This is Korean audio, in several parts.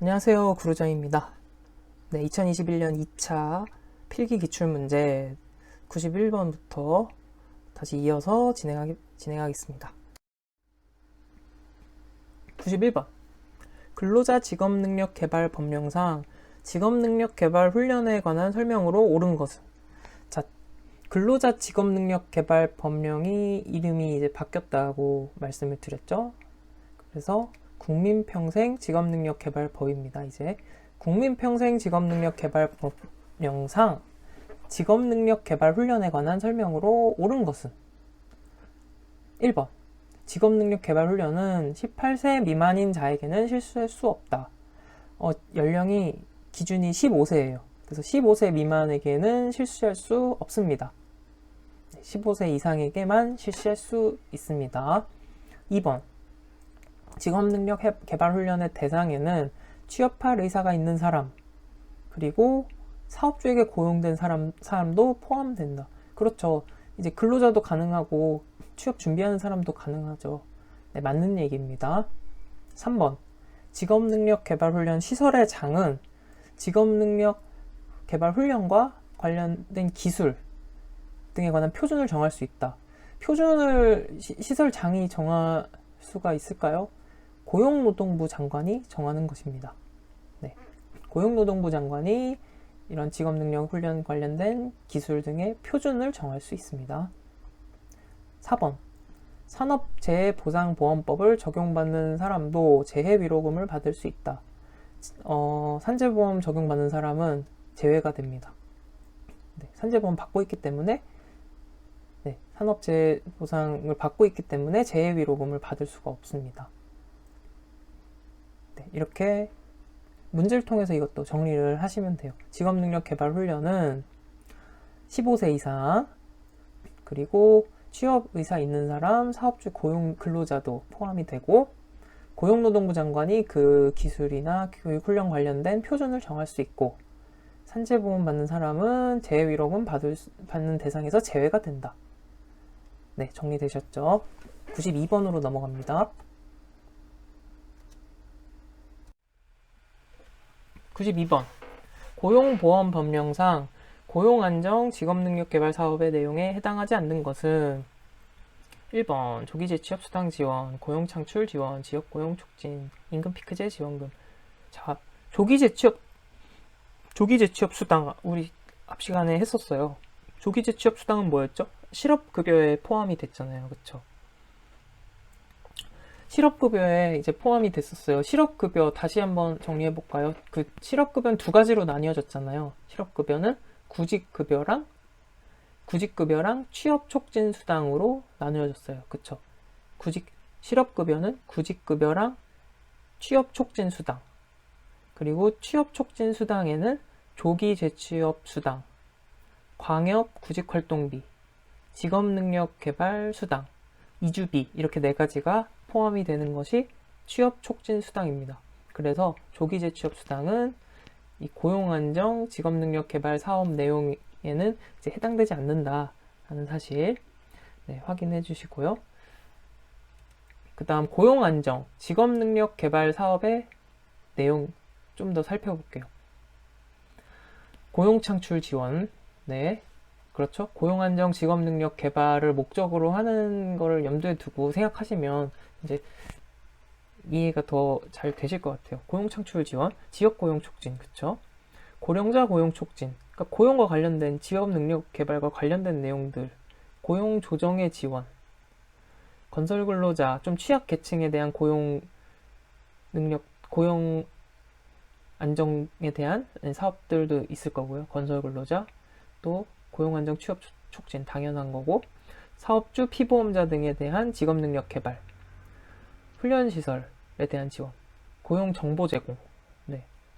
안녕하세요. 구루정입니다. 네, 2021년 2차 필기 기출문제 91번부터 다시 이어서 진행하겠습니다. 91번. 근로자 직업능력 개발 법령상 직업능력 개발 훈련에 관한 설명으로 옳은 것은? 자, 근로자 직업능력 개발 법령이 이름이 이제 바뀌었다고 말씀을 드렸죠. 그래서 국민평생 직업능력개발법입니다. 이제 국민평생 직업능력개발법령상 직업능력개발 훈련에 관한 설명으로 옳은 것은? 1번. 직업능력개발 훈련은 18세 미만인 자에게는 실시할 수 없다. 연령이 기준이 15세예요. 그래서 15세 미만에게는 실시할 수 없습니다. 15세 이상에게만 실시할 수 있습니다. 2번. 직업능력 개발 훈련의 대상에는 취업할 의사가 있는 사람, 그리고 사업주에게 고용된 사람도 포함된다. 그렇죠. 이제 근로자도 가능하고 취업 준비하는 사람도 가능하죠. 네, 맞는 얘기입니다. 3번. 직업능력 개발 훈련 시설의 장은 직업능력 개발 훈련과 관련된 기술 등에 관한 표준을 정할 수 있다. 표준을 시설장이 정할 수가 있을까요? 고용노동부 장관이 정하는 것입니다. 네. 고용노동부 장관이 이런 직업능력 훈련 관련된 기술 등의 표준을 정할 수 있습니다. 4번. 산업재해보상보험법을 적용받는 사람도 재해위로금을 받을 수 있다. 산재보험 적용받는 사람은 제외가 됩니다. 네, 산재보험 받고 있기 때문에 산업재해보상을 받고 있기 때문에 재해위로금을 받을 수가 없습니다. 네, 이렇게 문제를 통해서 이것도 정리를 하시면 돼요. 직업능력 개발 훈련은 15세 이상, 그리고 취업 의사 있는 사람, 사업주 고용 근로자도 포함이 되고, 고용노동부 장관이 그 기술이나 교육 훈련 관련된 표준을 정할 수 있고, 산재보험 받는 사람은 재해위로금 받는 대상에서 제외가 된다. 네, 정리되셨죠? 92번으로 넘어갑니다. 92번. 고용보험법령상 고용안정 직업능력개발 사업의 내용에 해당하지 않는 것은? 1번. 조기재취업 수당 지원, 고용창출 지원, 지역고용 촉진, 임금피크제 지원금. 자, 조기재취업 수당 우리 앞 시간에 했었어요. 조기재취업 수당은 뭐였죠? 실업급여에 포함이 됐잖아요. 그쵸? 실업급여에 이제 포함이 됐었어요. 실업급여 다시 한번 정리해볼까요? 그 실업급여는 두 가지로 나뉘어졌잖아요. 실업급여는 구직급여랑 취업촉진수당으로 나누어졌어요. 그쵸? 실업급여는 구직급여랑 취업촉진수당, 그리고 취업촉진수당에는 조기재취업수당, 광역구직활동비, 직업능력개발수당, 이주비, 이렇게 네 가지가 포함이 되는 것이 취업촉진수당입니다. 그래서 조기재취업수당은 이 고용안정 직업능력개발 사업 내용에는 이제 해당되지 않는다라는 사실 확인해 주시고요. 그 다음 고용안정 직업능력개발 사업의 내용 좀 더 살펴볼게요. 고용창출 지원, 그렇죠. 고용안정 직업능력 개발을 목적으로 하는 거를 염두에 두고 생각하시면 이제 이해가 더 잘 되실 것 같아요. 고용창출 지원, 지역고용 촉진, 그쵸? 고령자 고용 촉진, 그러니까 고용과 관련된 직업능력 개발과 관련된 내용들, 고용 조정의 지원, 건설 근로자, 좀 취약 계층에 대한 고용 안정에 대한 사업들도 있을 거고요. 건설 근로자, 또 고용안정 취업 촉진 당연한 거고, 사업주 피보험자 등에 대한 직업능력 개발, 훈련시설에 대한 지원, 고용정보 제공,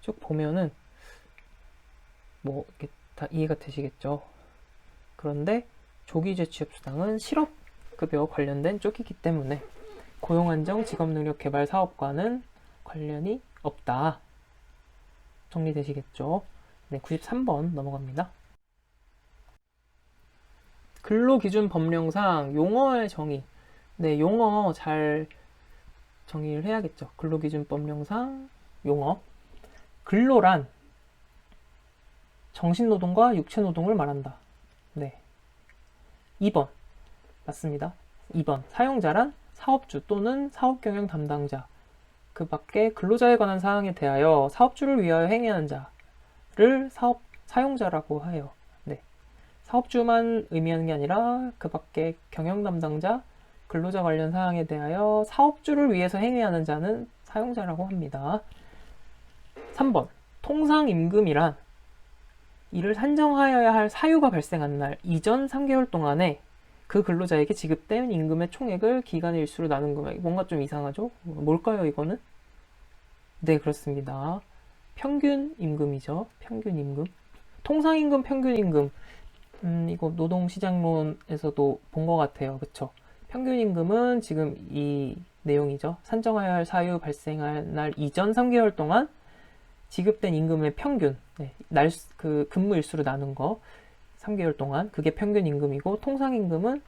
쭉 보면은 뭐 이렇게 다 이해가 되시겠죠. 그런데 조기재취업수당은 실업급여 관련된 쪽이기 때문에 고용안정 직업능력 개발 사업과는 관련이 없다. 정리되시겠죠? 93번 넘어갑니다. 근로기준 법령상 용어의 정의, 용어 잘 정의를 해야겠죠. 근로기준 법령상 용어, 근로란 정신노동과 육체노동을 말한다. 네. 2번. 맞습니다. 2번. 사용자란 사업주 또는 사업경영 담당자. 그 밖에 근로자에 관한 사항에 대하여 사업주를 위하여 행위하는 자를 사용자라고 해요. 네. 사업주만 의미하는 게 아니라 그 밖에 경영 담당자, 근로자 관련 사항에 대하여 사업주를 위해서 행위하는 자는 사용자라고 합니다. 3번. 통상임금이란 이를 산정하여야 할 사유가 발생한 날 이전 3개월 동안에 그 근로자에게 지급된 임금의 총액을 기간의 일수로 나눈 금액. 뭔가 좀 이상하죠? 뭘까요, 이거는? 네, 그렇습니다. 평균 임금이죠. 평균 임금. 통상임금, 평균 임금. 이거 노동시장론에서도 본 것 같아요. 그쵸? 평균 임금은 지금 이 내용이죠. 산정하여야 할 사유 발생할 날 이전 3개월 동안 지급된 임금의 평균. 네, 그 근무 일수로 나눈 거. 3개월 동안 그게 평균 임금이고, 통상임금은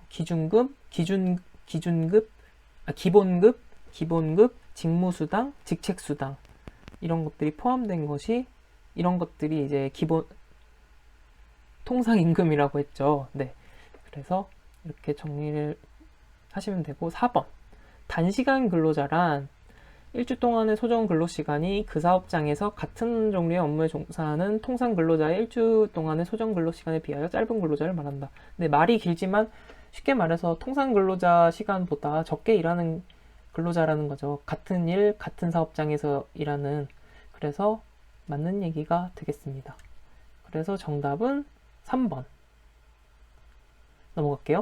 기본급, 직무수당, 직책수당 이런 것들이 포함된 것이 이런 것들이 이제 기본 통상임금이라고 했죠. 네, 그래서 이렇게 정리를 하시면 되고 4번 단시간 근로자란 일주 동안의 소정 근로시간이 그 사업장에서 같은 종류의 업무에 종사하는 통상 근로자의 일주 동안의 소정 근로시간에 비하여 짧은 근로자를 말한다. 근데 말이 길지만 쉽게 말해서 통상 근로자 시간보다 적게 일하는 근로자라는 거죠. 같은 일, 같은 사업장에서 일하는. 그래서 맞는 얘기가 되겠습니다. 그래서 정답은 3번. 넘어갈게요.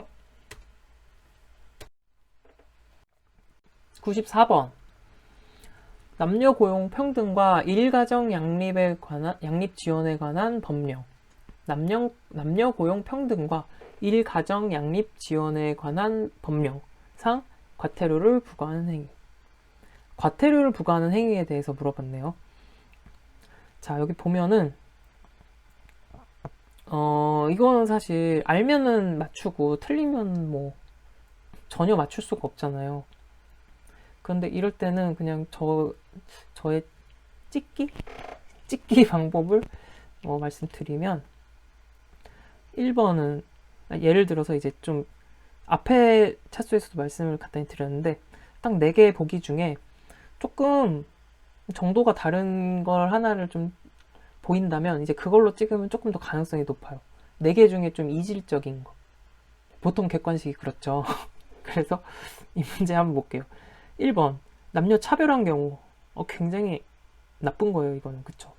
94번. 남녀 고용 평등과 일가정 양립 지원에 관한 법령. 남녀 고용 평등과 일가정 양립 지원에 관한 법령상 과태료를 부과하는 행위. 과태료를 부과하는 행위에 대해서 물어봤네요. 자, 여기 보면은 이거는 사실 알면은 맞추고 틀리면 뭐 전혀 맞출 수가 없잖아요. 그런데 이럴 때는 그냥 저의 찍기 방법을 말씀드리면 1번은 예를 들어서 이제 좀 앞에 차수에서도 말씀을 간단히 드렸는데 딱 4개의 보기 중에 조금 정도가 다른 걸 하나를 좀 보인다면 이제 그걸로 찍으면 조금 더 가능성이 높아요. 4개 중에 좀 이질적인 거. 보통 객관식이 그렇죠. 그래서 이 문제 한번 볼게요. 1번 남녀 차별한 경우 굉장히 나쁜 거예요. 이거는 그쵸?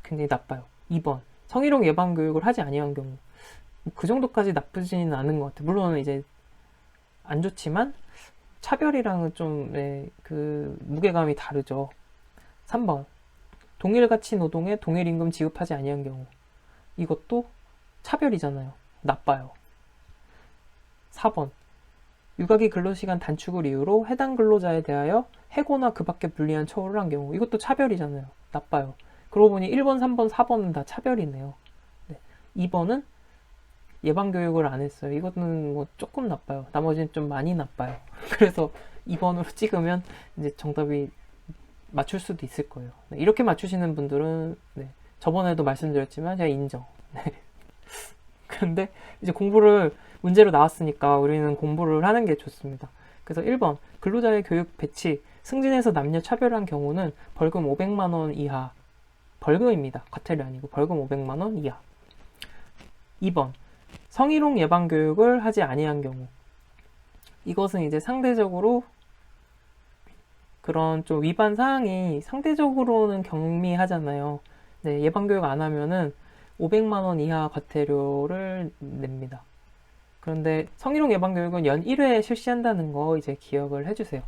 굉장히 나빠요. 2번 성희롱 예방 교육을 하지 아니한 경우 그 정도까지 나쁘지는 않은 것 같아요. 물론 이제 안 좋지만 차별이랑은 좀 그 무게감이 다르죠. 3번 동일 가치 노동에 동일 임금 지급하지 아니한 경우 이것도 차별이잖아요. 나빠요. 4번 육아기 근로시간 단축을 이유로 해당 근로자에 대하여 해고나 그 밖에 불리한 처우를 한 경우 이것도 차별이잖아요. 나빠요. 그러고 보니 1번, 3번, 4번은 다 차별이네요. 네. 2번은 예방교육을 안 했어요. 이거는 뭐 조금 나빠요. 나머지는 좀 많이 나빠요. 그래서 2번으로 찍으면 이제 정답이 맞출 수도 있을 거예요. 네. 이렇게 맞추시는 분들은 저번에도 말씀드렸지만 제가 인정. 네. 그런데 이제 문제로 나왔으니까 우리는 공부를 하는 게 좋습니다. 그래서 1번 근로자의 교육 배치 승진해서 남녀 차별한 경우는 벌금 500만 원 이하 벌금입니다. 과태료 아니고 벌금 500만 원 이하. 2번 성희롱 예방 교육을 하지 아니한 경우 이것은 이제 상대적으로 그런 좀 위반 사항이 상대적으로는 경미하잖아요. 네, 예방 교육 안 하면은 500만 원 이하 과태료를 냅니다. 그런데 성희롱 예방 교육은 연 1회 실시한다는 거 이제 기억을 해주세요.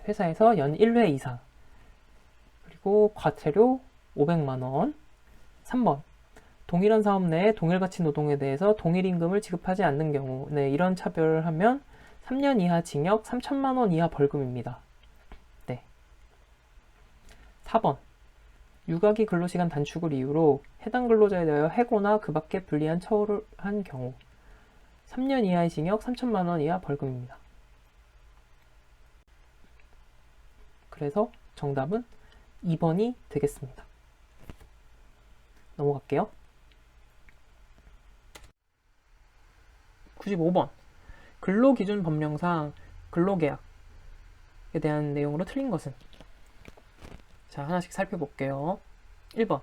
회사에서 연 1회 이상. 그리고 과태료 500만 원. 3번. 동일한 사업 내에 동일가치 노동에 대해서 동일 임금을 지급하지 않는 경우 이런 차별을 하면 3년 이하 징역 3천만 원 이하 벌금입니다. 네. 4번. 육아기 근로시간 단축을 이유로 해당 근로자에 대하여 해고나 그 밖에 불리한 처우를 한 경우 3년 이하의 징역 3천만 원 이하 벌금입니다. 그래서 정답은 2번이 되겠습니다. 넘어갈게요. 95번. 근로기준 법령상 근로계약에 대한 내용으로 틀린 것은? 자, 하나씩 살펴볼게요. 1번.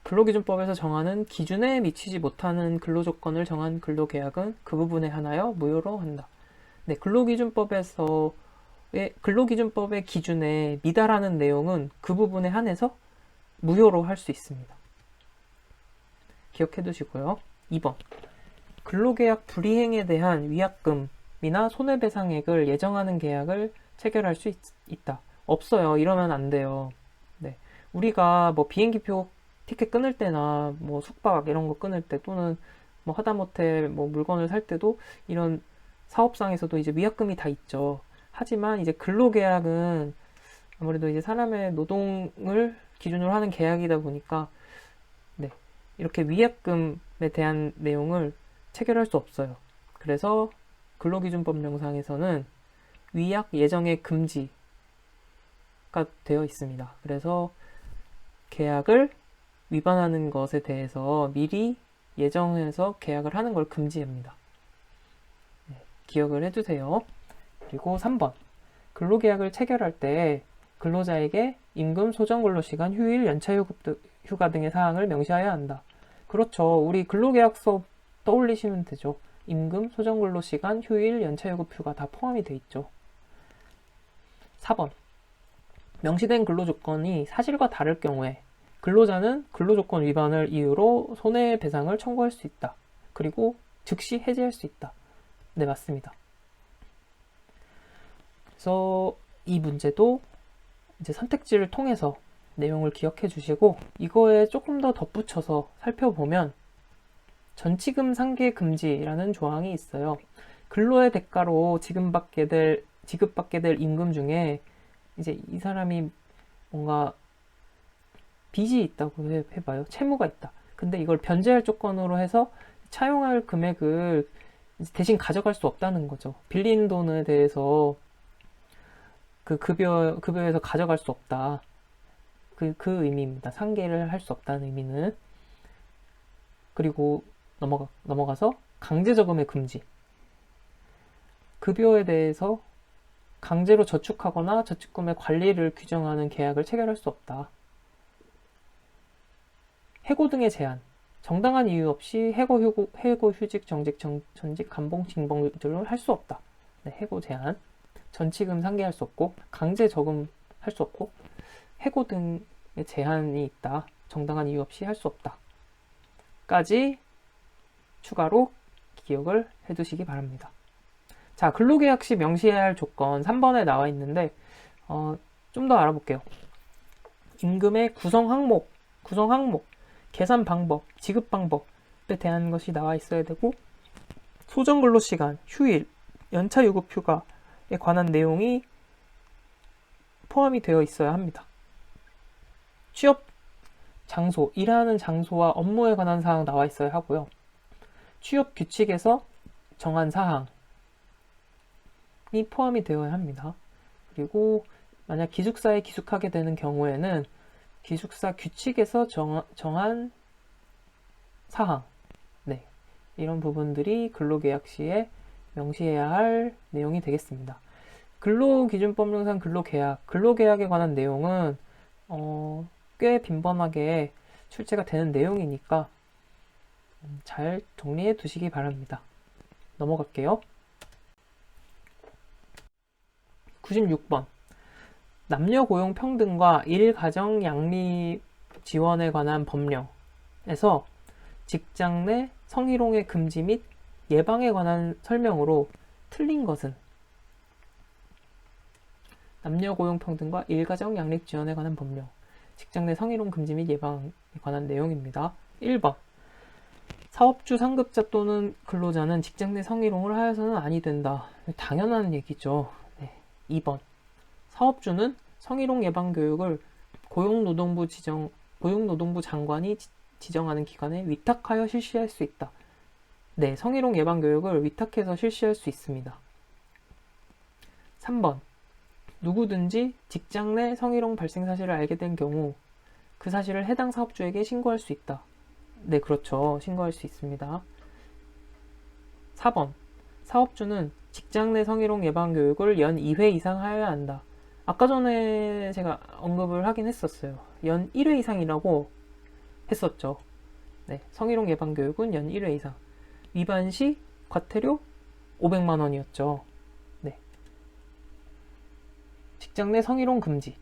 근로기준법에서 정하는 기준에 미치지 못하는 근로조건을 정한 근로계약은 그 부분에 한하여 무효로 한다. 네, 근로기준법의 기준에 미달하는 내용은 그 부분에 한해서 무효로 할 수 있습니다. 기억해 두시고요. 2번. 근로계약 불이행에 대한 위약금이나 손해배상액을 예정하는 계약을 체결할 수 있다. 없어요. 이러면 안 돼요. 네. 우리가 뭐 비행기표 티켓 끊을 때나 뭐 숙박 이런 거 끊을 때 또는 뭐 하다못해 뭐 물건을 살 때도 이런 사업상에서도 이제 위약금이 다 있죠. 하지만 이제 근로계약은 아무래도 이제 사람의 노동을 기준으로 하는 계약이다 보니까 네. 이렇게 위약금에 대한 내용을 체결할 수 없어요. 그래서 근로기준법령상에서는 위약 예정의 금지가 되어 있습니다. 그래서 계약을 위반하는 것에 대해서 미리 예정해서 계약을 하는 걸 금지합니다. 네, 기억을 해주세요. 그리고 3번. 근로계약을 체결할 때 근로자에게 임금, 소정근로시간, 휴일, 연차휴가 등의 사항을 명시해야 한다. 그렇죠. 우리 근로계약서 떠올리시면 되죠. 임금, 소정근로시간, 휴일, 연차휴가 다 포함이 돼 있죠. 4번. 명시된 근로조건이 사실과 다를 경우에 근로자는 근로조건 위반을 이유로 손해배상을 청구할 수 있다. 그리고 즉시 해지할 수 있다. 네, 맞습니다. 그래서 이 문제도 이제 선택지를 통해서 내용을 기억해 주시고 이거에 조금 더 덧붙여서 살펴보면 전치금 상계 금지라는 조항이 있어요. 근로의 대가로 지급받게 될 임금 중에 이제 이 사람이 뭔가 빚이 있다고 해봐요. 채무가 있다. 근데 이걸 변제할 조건으로 해서 차용할 금액을 대신 가져갈 수 없다는 거죠. 빌린 돈에 대해서 그 급여에서 가져갈 수 없다. 그 의미입니다. 상계를 할 수 없다는 의미는. 그리고 넘어가서 강제저금의 금지. 급여에 대해서 강제로 저축하거나 저축금의 관리를 규정하는 계약을 체결할 수 없다. 해고 등의 제한. 정당한 이유 없이 해고, 휴직, 정직, 전직, 감봉, 징봉들을 할 수 없다. 네, 해고 제한. 전치금 상계할 수 없고, 강제 저금 할 수 없고, 해고 등의 제한이 있다. 정당한 이유 없이 할 수 없다. 까지 추가로 기억을 해두시기 바랍니다. 자, 근로계약 시 명시해야 할 조건 3번에 나와 있는데 좀 더 알아볼게요. 임금의 구성 항목, 계산 방법, 지급 방법에 대한 것이 나와 있어야 되고 소정근로시간, 휴일, 연차유급휴가에 관한 내용이 포함이 되어 있어야 합니다. 취업 장소, 일하는 장소와 업무에 관한 사항 나와 있어야 하고요. 취업 규칙에서 정한 사항이 포함이 되어야 합니다. 그리고 만약 기숙사에 기숙하게 되는 경우에는 기숙사 규칙에서 정한 사항, 네, 이런 부분들이 근로계약 시에 명시해야 할 내용이 되겠습니다. 근로기준법령상 근로계약에 관한 내용은 꽤 빈번하게 출제가 되는 내용이니까 잘 정리해 두시기 바랍니다. 넘어갈게요. 96번. 남녀 고용 평등과 일가정 양립 지원에 관한 법령에서 직장 내 성희롱의 금지 및 예방에 관한 설명으로 틀린 것은? 남녀 고용 평등과 일가정 양립 지원에 관한 법령. 직장 내 성희롱 금지 및 예방에 관한 내용입니다. 1번. 사업주 상급자 또는 근로자는 직장 내 성희롱을 하여서는 아니 된다. 당연한 얘기죠. 네. 2번. 사업주는 성희롱 예방 교육을 고용노동부 장관이 지정하는 기관에 위탁하여 실시할 수 있다. 네, 성희롱 예방 교육을 위탁해서 실시할 수 있습니다. 3번. 누구든지 직장 내 성희롱 발생 사실을 알게 된 경우 그 사실을 해당 사업주에게 신고할 수 있다. 네, 그렇죠. 신고할 수 있습니다. 4번. 사업주는 직장 내 성희롱 예방 교육을 연 2회 이상 하여야 한다. 아까 전에 제가 언급을 하긴 했었어요. 연 1회 이상이라고 했었죠. 네, 성희롱 예방 교육은 연 1회 이상. 위반 시 과태료 500만 원이었죠. 네. 직장 내 성희롱 금지.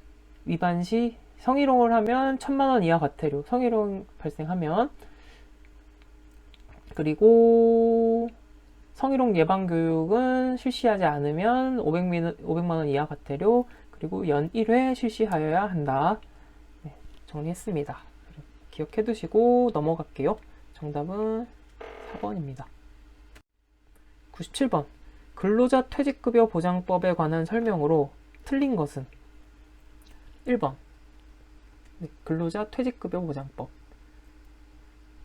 위반 시 성희롱을 하면 1000만 원 이하 과태료. 성희롱 발생하면. 그리고 성희롱 예방 교육은 실시하지 않으면 500만 원 이하 과태료. 그리고 연 1회 실시하여야 한다. 네, 정리했습니다. 기억해 두시고 넘어갈게요. 정답은 4번입니다. 97번. 근로자 퇴직급여 보장법에 관한 설명으로 틀린 것은 1번. 네, 근로자 퇴직급여 보장법.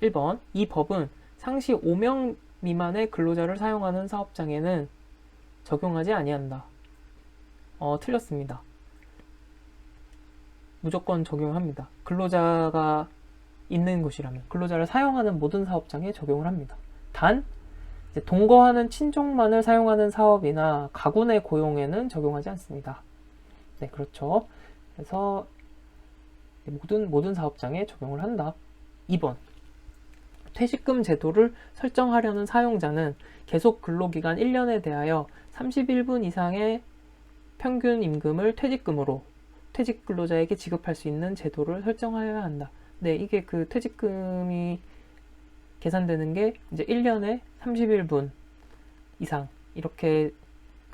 1번. 이 법은 상시 5명 미만의 근로자를 사용하는 사업장에는 적용하지 아니한다. 틀렸습니다. 무조건 적용합니다. 근로자가 있는 곳이라면, 근로자를 사용하는 모든 사업장에 적용을 합니다. 단 이제 동거하는 친족만을 사용하는 사업이나 가구 내 고용에는 적용하지 않습니다. 네, 그렇죠. 그래서 모든 사업장에 적용을 한다. 2번. 퇴직금 제도를 설정하려는 사용자는 계속 근로기간 1년에 대하여 31분 이상의 평균 임금을 퇴직금으로 퇴직 근로자에게 지급할 수 있는 제도를 설정하여야 한다. 네, 이게 그 퇴직금이 계산되는 게 이제 1년에 31분 이상 이렇게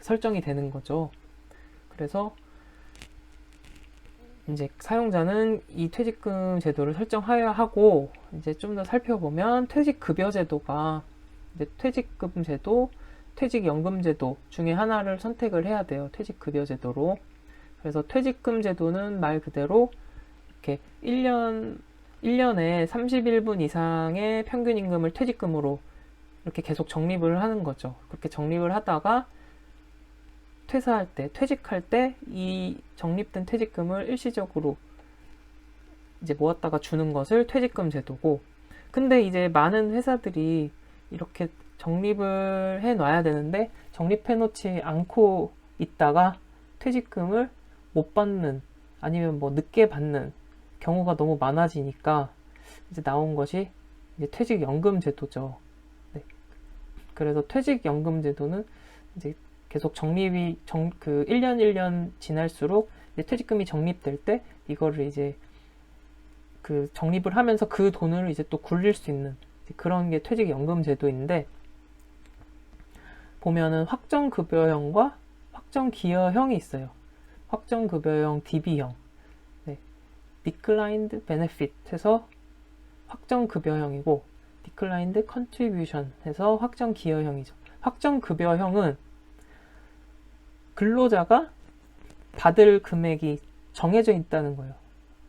설정이 되는 거죠. 그래서 이제 사용자는 이 퇴직금 제도를 설정하여야 하고, 이제 좀 더 살펴보면 퇴직급여 제도가 이제 퇴직금 제도, 퇴직연금 제도 중에 하나를 선택을 해야 돼요. 퇴직급여 제도로. 그래서 퇴직금 제도는 말 그대로 이렇게 1년에 31분 이상의 평균 임금을 퇴직금으로 이렇게 계속 적립을 하는 거죠. 그렇게 적립을 하다가 퇴사할 때, 퇴직할 때 이 적립된 퇴직금을 일시적으로 이제 모았다가 주는 것을 퇴직금 제도고, 근데 이제 많은 회사들이 이렇게 적립을 해 놔야 되는데 적립해 놓지 않고 있다가 퇴직금을 못 받는, 아니면 뭐 늦게 받는 경우가 너무 많아지니까 이제 나온 것이 이제 퇴직연금 제도죠. 네. 그래서 퇴직연금 제도는 이제 계속 적립이 그 1년 지날수록 이제 퇴직금이 적립될 때 이거를 이제 그 적립을 하면서 그 돈을 이제 또 굴릴 수 있는 그런 게 퇴직연금 제도인데, 보면은 확정급여형과 확정기여형이 있어요. 확정급여형 DB형, 네. Declined Benefit 해서 확정급여형이고, Declined Contribution 해서 확정기여형이죠. 확정급여형은 근로자가 받을 금액이 정해져 있다는 거예요.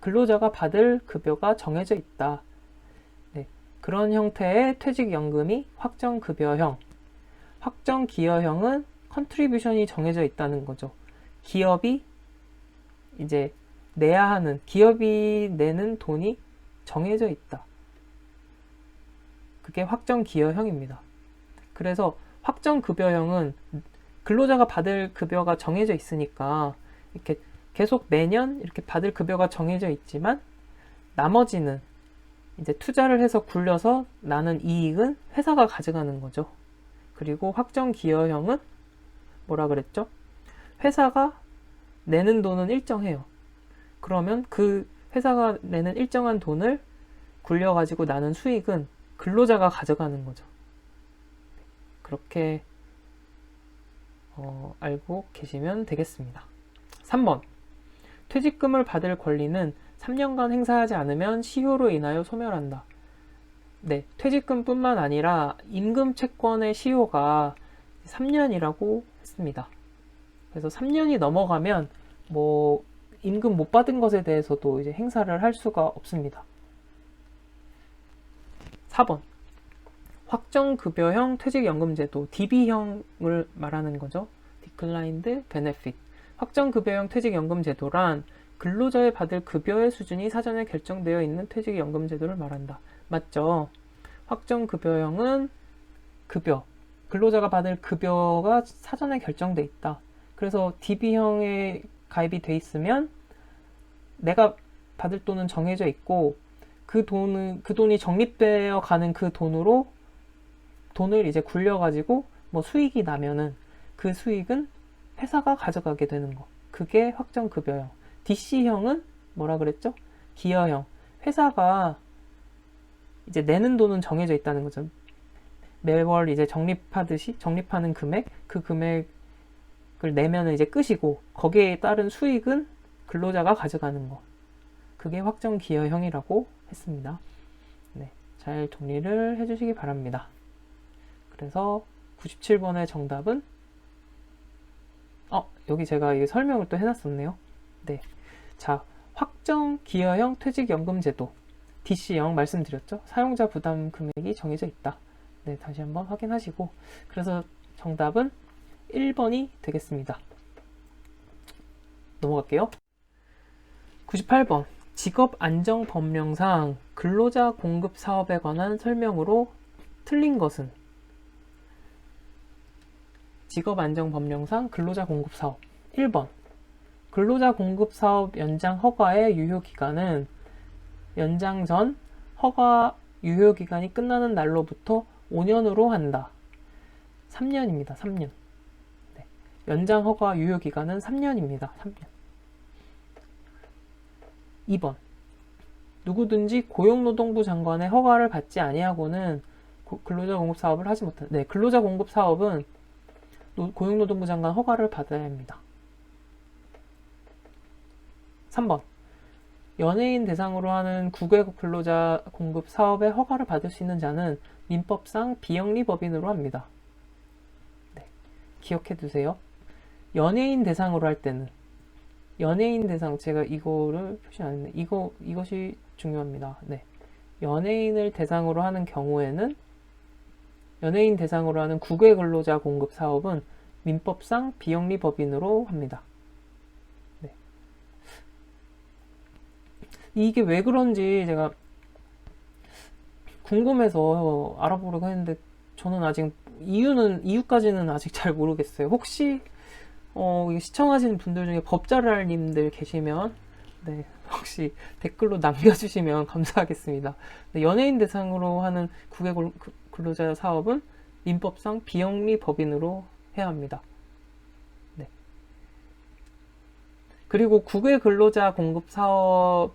근로자가 받을 급여가 정해져 있다. 네, 그런 형태의 퇴직연금이 확정급여형. 확정기여형은 컨트리뷰션이 정해져 있다는 거죠. 기업이 이제 내야 하는, 기업이 내는 돈이 정해져 있다. 그게 확정기여형입니다. 그래서 확정급여형은 근로자가 받을 급여가 정해져 있으니까 이렇게 계속 매년 이렇게 받을 급여가 정해져 있지만 나머지는 이제 투자를 해서 굴려서 나는 이익은 회사가 가져가는 거죠. 그리고 확정기여형은 뭐라 그랬죠? 회사가 내는 돈은 일정해요. 그러면 그 회사가 내는 일정한 돈을 굴려가지고 나는 수익은 근로자가 가져가는 거죠. 그렇게 알고 계시면 되겠습니다. 3번. 퇴직금을 받을 권리는 3년간 행사하지 않으면 시효로 인하여 소멸한다. 네, 퇴직금뿐만 아니라 임금 채권의 시효가 3년이라고 했습니다. 그래서 3년이 넘어가면 뭐 임금 못 받은 것에 대해서도 이제 행사를 할 수가 없습니다. 4번. 확정급여형 퇴직연금제도 DB형을 말하는 거죠. Declined Benefit. 확정급여형 퇴직연금제도란 근로자의 받을 급여의 수준이 사전에 결정되어 있는 퇴직연금 제도를 말한다. 맞죠? 확정급여형은 급여, 근로자가 받을 급여가 사전에 결정돼 있다. 그래서 DB형에 가입이 돼 있으면 내가 받을 돈은 정해져 있고 그 돈이 적립되어 가는 그 돈을 이제 굴려가지고 뭐 수익이 나면은 그 수익은 회사가 가져가게 되는 거. 그게 확정급여형. DC형은 뭐라 그랬죠? 기여형. 회사가 이제 내는 돈은 정해져 있다는 거죠. 매월 이제 적립하는 금액, 그 금액을 내면은 이제 끝이고, 거기에 따른 수익은 근로자가 가져가는 거. 그게 확정기여형이라고 했습니다. 네, 잘 정리를 해주시기 바랍니다. 그래서 97번의 정답은 여기 제가 이 설명을 또 해놨었네요. 네, 자, 확정기여형 퇴직연금제도 DC형 말씀드렸죠. 사용자 부담 금액이 정해져 있다. 네, 다시 한번 확인하시고, 그래서 정답은 1번이 되겠습니다. 넘어갈게요. 98번 직업안정법령상 근로자 공급 사업에 관한 설명으로 틀린 것은? 직업안정법령상 근로자 공급 사업 1번 근로자 공급 사업 연장 허가의 유효기간은 연장 전 허가 유효기간이 끝나는 날로부터 5년으로 한다. 3년입니다. 3년. 네. 연장 허가 유효기간은 3년입니다. 3년. 2번 누구든지 고용노동부 장관의 허가를 받지 아니하고는 근로자 공급 사업을 하지 못한다. 네, 근로자 공급 사업은 고용노동부 장관 허가를 받아야 합니다. 3번 연예인 대상으로 하는 국외 근로자 공급 사업의 허가를 받을 수 있는 자는 민법상 비영리법인으로 합니다. 네, 기억해 두세요. 연예인 대상으로 할 때는 연예인 대상, 제가 이거를 표시 안 했네. 이것이 중요합니다. 네. 연예인을 대상으로 하는 경우에는 연예인 대상으로 하는 국외 근로자 공급 사업은 민법상 비영리법인으로 합니다. 네. 이게 왜 그런지 제가 궁금해서 알아보려고 했는데 저는 아직 이유까지는 아직 잘 모르겠어요. 혹시 시청하시는 분들 중에 법잘알님들 계시면 네, 혹시 댓글로 남겨주시면 감사하겠습니다. 네, 연예인 대상으로 하는 국외 근로자 사업은 민법상 비영리 법인으로 해야 합니다. 네. 그리고 국외 근로자 공급 사업의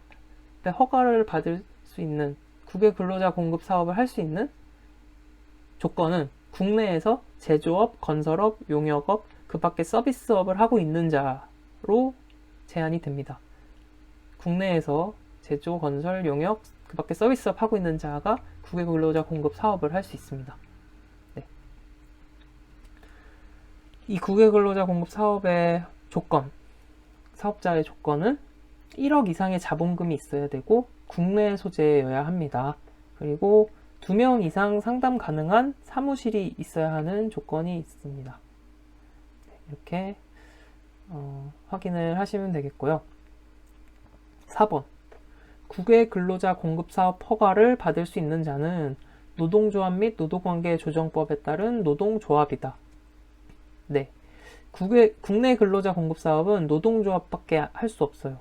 허가를 받을 수 있는 국외 근로자 공급 사업을 할 수 있는 조건은 국내에서 제조업, 건설업, 용역업, 그 밖에 서비스업을 하고 있는 자로 제한이 됩니다. 국내에서 제조, 건설, 용역, 그 밖에 서비스업 하고 있는 자가 국외 근로자 공급 사업을 할 수 있습니다. 네. 이 국외 근로자 공급 사업의 조건, 사업자의 조건은 1억 이상의 자본금이 있어야 되고 국내 소재여야 합니다. 그리고 2명 이상 상담 가능한 사무실이 있어야 하는 조건이 있습니다. 이렇게 확인을 하시면 되겠고요. 4번 국외 근로자 공급 사업 허가를 받을 수 있는 자는 노동조합 및 노동관계 조정법에 따른 노동조합이다. 네, 국내 근로자 공급 사업은 노동조합밖에 할 수 없어요.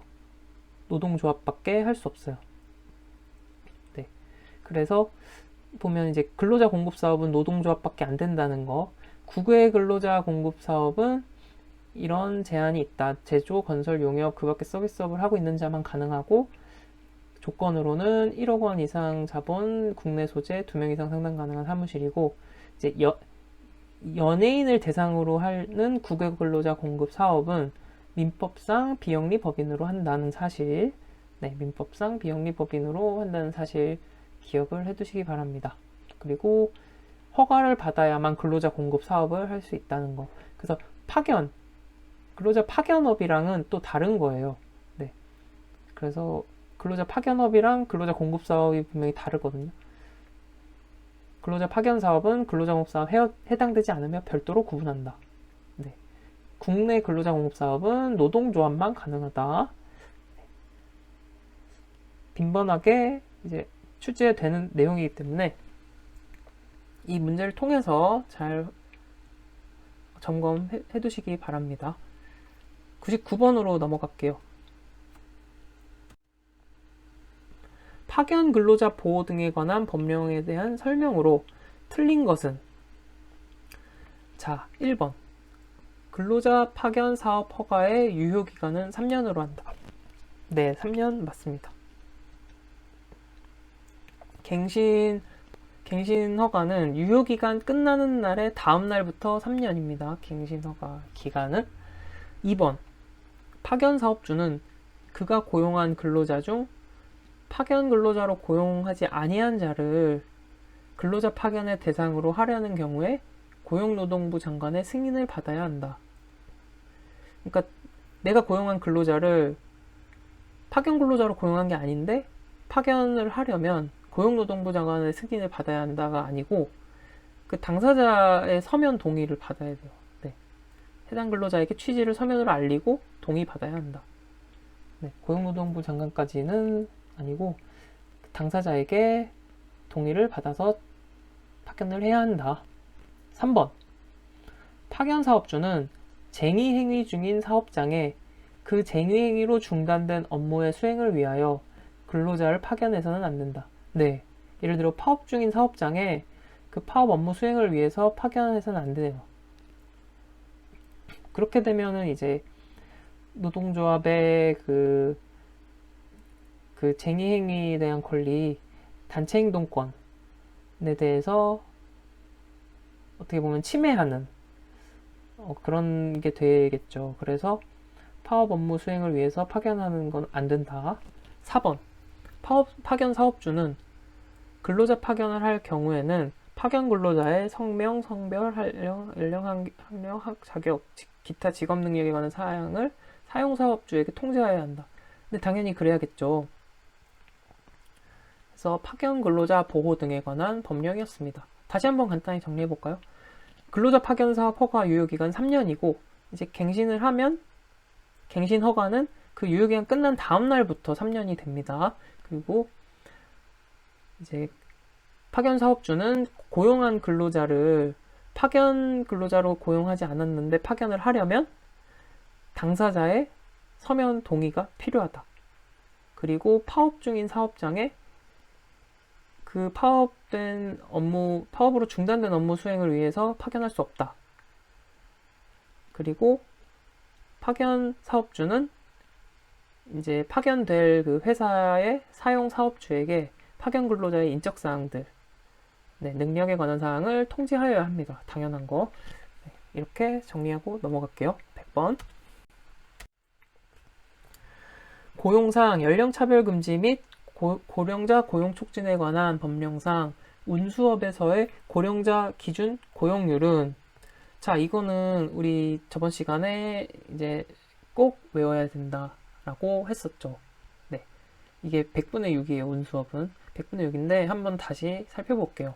노동조합밖에 할 수 없어요. 네, 그래서 보면 이제 근로자 공급 사업은 노동조합밖에 안 된다는 거. 국외 근로자 공급 사업은 이런 제한이 있다. 제조, 건설, 용역, 그 밖에 서비스업을 하고 있는 자만 가능하고 조건으로는 1억 원 이상 자본, 국내 소재, 2명 이상 상담 가능한 사무실이고 이제 연예인을 대상으로 하는 국외 근로자 공급 사업은 민법상 비영리 법인으로 한다는 사실, 네, 민법상 비영리 법인으로 한다는 사실 기억을 해두시기 바랍니다. 그리고 허가를 받아야만 근로자 공급 사업을 할 수 있다는 거. 그래서 근로자 파견업이랑은 또 다른 거예요. 네. 그래서 근로자 파견업이랑 근로자 공급 사업이 분명히 다르거든요. 근로자 파견 사업은 근로자 공급 사업 해당되지 않으며 별도로 구분한다. 네. 국내 근로자 공급 사업은 노동조합만 가능하다. 네. 빈번하게 이제 출제되는 내용이기 때문에 이 문제를 통해서 잘 점검해 두시기 바랍니다. 99번으로 넘어갈게요. 파견 근로자 보호 등에 관한 법령에 대한 설명으로 틀린 것은? 자, 1번. 근로자 파견 사업 허가의 유효기간은 3년으로 한다. 네, 3년 맞습니다. 갱신 허가는 유효기간 끝나는 날의 다음 날부터 3년입니다. 갱신 허가 기간은. 2번. 파견 사업주는 그가 고용한 근로자 중 파견 근로자로 고용하지 아니한 자를 근로자 파견의 대상으로 하려는 경우에 고용노동부 장관의 승인을 받아야 한다. 그러니까 내가 고용한 근로자를 파견 근로자로 고용한 게 아닌데 파견을 하려면 고용노동부 장관의 승인을 받아야 한다가 아니고 그 당사자의 서면 동의를 받아야 돼요. 네. 해당 근로자에게 취지를 서면으로 알리고 동의받아야 한다. 네. 고용노동부 장관까지는 아니고 당사자에게 동의를 받아서 파견을 해야 한다. 3번. 파견 사업주는 쟁의 행위 중인 사업장에 그 쟁의 행위로 중단된 업무의 수행을 위하여 근로자를 파견해서는 안 된다. 네. 예를 들어 파업 중인 사업장에 그 파업 업무 수행을 위해서 파견해서는 안 돼요. 그렇게 되면은 이제 노동조합의 그 쟁의 행위에 대한 권리, 단체 행동권에 대해서 어떻게 보면 침해하는 그런 게 되겠죠. 그래서 파업 업무 수행을 위해서 파견하는 건 안 된다. 4번. 파견 사업주는 근로자 파견을 할 경우에는 파견 근로자의 성명, 성별, 연령, 학력, 자격, 기타 직업 능력에 관한 사항을 사용 사업주에게 통지해야 한다. 근데 당연히 그래야겠죠. 그래서 파견 근로자 보호 등에 관한 법령이었습니다. 다시 한번 간단히 정리해 볼까요? 근로자 파견 사업 허가 유효기간 3년이고 이제 갱신을 하면 갱신 허가는 그 유효기간 끝난 다음 날부터 3년이 됩니다. 그리고 이제 파견 사업주는 고용한 근로자를 파견 근로자로 고용하지 않았는데 파견을 하려면 당사자의 서면 동의가 필요하다. 그리고 파업 중인 사업장에 그 파업으로 중단된 업무 수행을 위해서 파견할 수 없다. 그리고 파견 사업주는 이제 파견될 그 회사의 사용 사업주에게 파견 근로자의 인적 사항들, 네, 능력에 관한 사항을 통지하여야 합니다. 당연한 거. 네, 이렇게 정리하고 넘어갈게요. 100번. 고용상 연령차별 금지 및 고령자 고용 촉진에 관한 법령상 운수업에서의 고령자 기준 고용률은, 자, 이거는 우리 저번 시간에 이제 꼭 외워야 된다라고 했었죠. 네. 이게 100분의 6이에요, 운수업은. 100분의 6인데 한번 다시 살펴볼게요.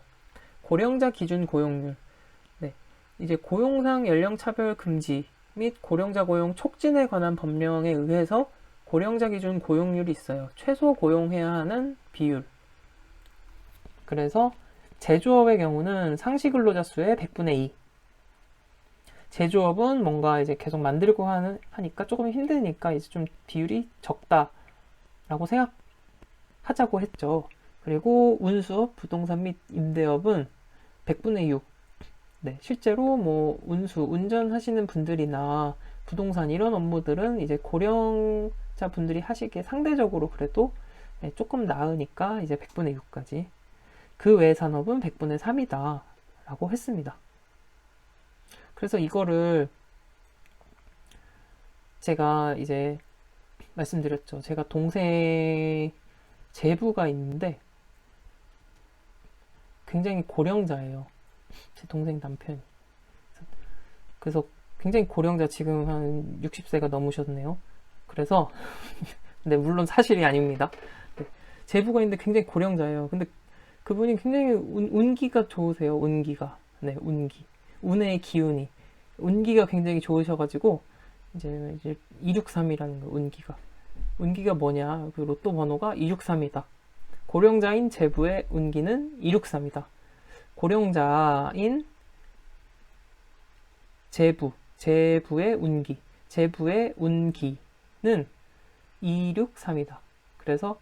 고령자 기준 고용률. 네. 이제 고용상 연령차별 금지 및 고령자 고용 촉진에 관한 법령에 의해서 고령자 기준 고용률이 있어요. 최소 고용해야 하는 비율. 그래서 제조업의 경우는 상시 근로자 수의 100분의 2. 제조업은 뭔가 이제 계속 만들고 하니까 조금 힘드니까 이제 좀 비율이 적다라고 생각하자고 했죠. 그리고 운수업, 부동산 및 임대업은 100분의 6. 네, 실제로 뭐 운전하시는 분들이나 부동산 이런 업무들은 이제 고령자 분들이 하시기에 상대적으로 그래도 조금 나으니까 이제 100분의 6까지. 그 외 산업은 100분의 3이다 라고 했습니다. 그래서 이거를 제가 이제 말씀드렸죠. 제가 동생 제부가 있는데 굉장히 고령자예요. 제 동생 남편이. 그래서 굉장히 고령자, 지금 한 60세가 넘으셨네요. 그래서 근데 물론 사실이 아닙니다. 네. 제부가 있는데 굉장히 고령자예요. 근데 그분이 굉장히 운기가 좋으세요. 운기가. 네, 운기. 운의 기운이. 운기가 굉장히 좋으셔가지고 이제 263이라는 거, 운기가. 운기가 뭐냐? 그 로또 번호가 263이다. 고령자인 제부의 운기는 263이다. 고령자인 제부의 운기, 제부의 운기는 263이다. 그래서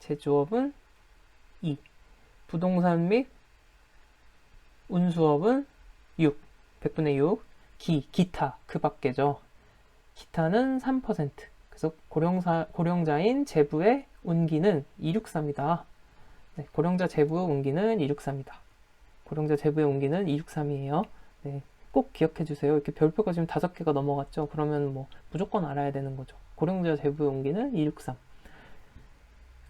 제조업은 2, 부동산 및 운수업은 6, 100분의 6, 기타, 그 밖에죠. 기타는 3%. 그래서 고령자인 제부의 운기는 263이다. 네, 고령자 제부의 운기는 263이다. 고령자 제부의 운기는 263이에요. 네, 꼭 기억해 주세요. 이렇게 별표가 지금 5개가 넘어갔죠. 그러면 뭐 무조건 알아야 되는 거죠. 고령자 제부의 운기는 263.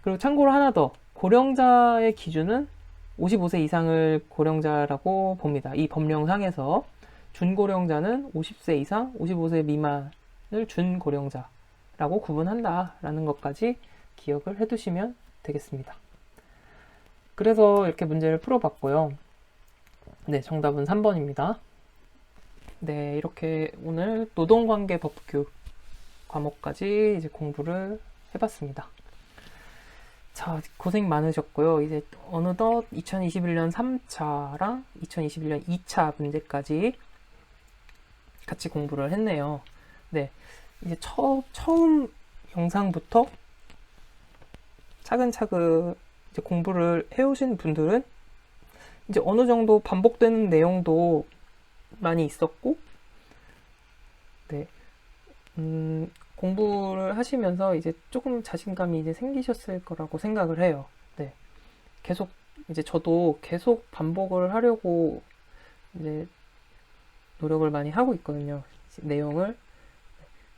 그리고 참고로 하나 더. 고령자의 기준은 55세 이상을 고령자라고 봅니다. 이 법령상에서 준고령자는 50세 이상, 55세 미만을 준고령자라고 구분한다라는 것까지 기억을 해두시면 되겠습니다. 그래서 이렇게 문제를 풀어봤고요. 네, 정답은 3번입니다. 네, 이렇게 오늘 노동관계법규 과목까지 이제 공부를 해봤습니다. 자, 고생 많으셨고요. 이제 어느덧 2021년 3차랑 2021년 2차 문제까지 같이 공부를 했네요. 네, 이제 처음 영상부터 차근차근 이제 공부를 해오신 분들은 이제 어느 정도 반복되는 내용도 많이 있었고, 네, 공부를 하시면서 이제 조금 자신감이 이제 생기셨을 거라고 생각을 해요. 네, 계속 이제 저도 계속 반복을 하려고 이제 노력을 많이 하고 있거든요. 내용을.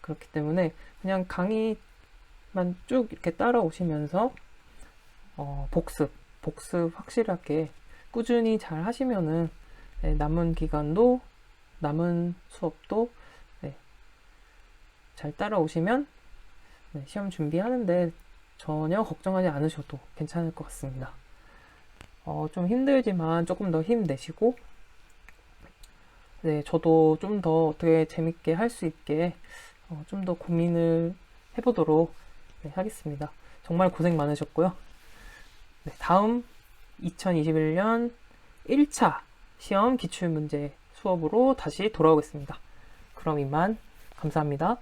그렇기 때문에 그냥 강의만 쭉 이렇게 따라오시면서 복습 확실하게 꾸준히 잘 하시면은 네, 남은 기간도 남은 수업도 네, 잘 따라오시면 네, 시험 준비하는데 전혀 걱정하지 않으셔도 괜찮을 것 같습니다. 좀 힘들지만 조금 더 힘내시고 네, 저도 좀 더 어떻게 재밌게 할 수 있게 좀 더 고민을 해보도록 네, 하겠습니다. 정말 고생 많으셨고요. 네, 다음 2021년 1차 시험 기출문제 수업으로 다시 돌아오겠습니다. 그럼 이만 감사합니다.